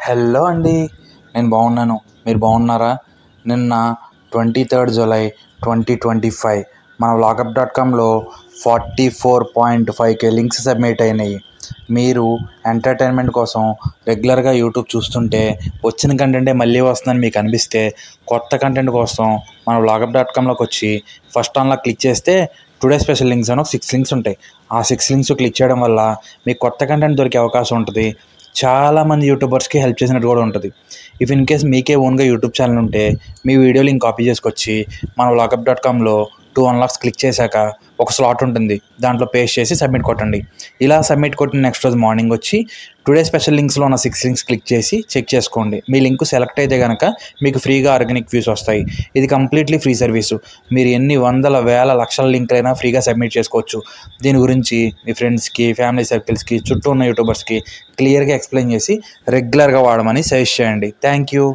Hello అండి. నేను బాగున్నాను. మీరు బాగున్నారా? నిన్న 23 జూలై 2025 మన వ్లాగప్.comలో 44.5K లింక్స్ సబ్మిట్ అయినాయి. మీరు ఎంటర్టైన్మెంట్ కోసం రెగ్యులర్గా యూట్యూబ్ చూస్తుంటే వచ్చిన కంటెంటే మళ్ళీ వస్తుందని మీకు అనిపిస్తే కొత్త కంటెంట్ కోసం మన వ్లాగప్.comలోకి వచ్చి ఫస్ట్ ఆన్లో క్లిక్ చేస్తే టుడే స్పెషల్ లింక్స్ అని 6 లింక్స్ ఉంటాయి. ఆ 6 లింక్స్ క్లిక్ చేయడం వల్ల మీకు కొత్త కంటెంట్ దొరికే అవకాశం ఉంటుంది. చాలామంది యూట్యూబర్స్కి హెల్ప్ చేసినట్టు కూడా ఉంటుంది. ఇఫ్ ఇన్ కేస్ మీకే ఓన్గా యూట్యూబ్ ఛానల్ ఉంటే మీ వీడియో లింక్ కాపీ చేసుకొచ్చి మన వ్లాగప్.comలో 2 అన్లాక్స్ క్లిక్ చేశాక ఒక స్లాట్ ఉంటుంది, దాంట్లో పేస్ట్ చేసి సబ్మిట్ కొట్టండి. ఇలా సబ్మిట్ కొట్టిన నెక్స్ట్ రోజు మార్నింగ్ వచ్చి టుడే స్పెషల్ లింక్స్లో ఉన్న 6 లింక్స్ క్లిక్ చేసి చెక్ చేసుకోండి. మీ లింక్ సెలెక్ట్ అయితే కనుక మీకు ఫ్రీగా ఆర్గానిక్ వ్యూస్ వస్తాయి. ఇది కంప్లీట్లీ ఫ్రీ సర్వీసు. మీరు ఎన్ని వందల వేల లక్షల లింక్లైనా ఫ్రీగా సబ్మిట్ చేసుకోవచ్చు. దీని గురించి మీ ఫ్రెండ్స్కి, ఫ్యామిలీ సర్కిల్స్కి, చుట్టూ ఉన్న యూట్యూబర్స్కి క్లియర్గా ఎక్స్ప్లెయిన్ చేసి రెగ్యులర్గా వాడమని సజెస్ట్ చేయండి. Thank you.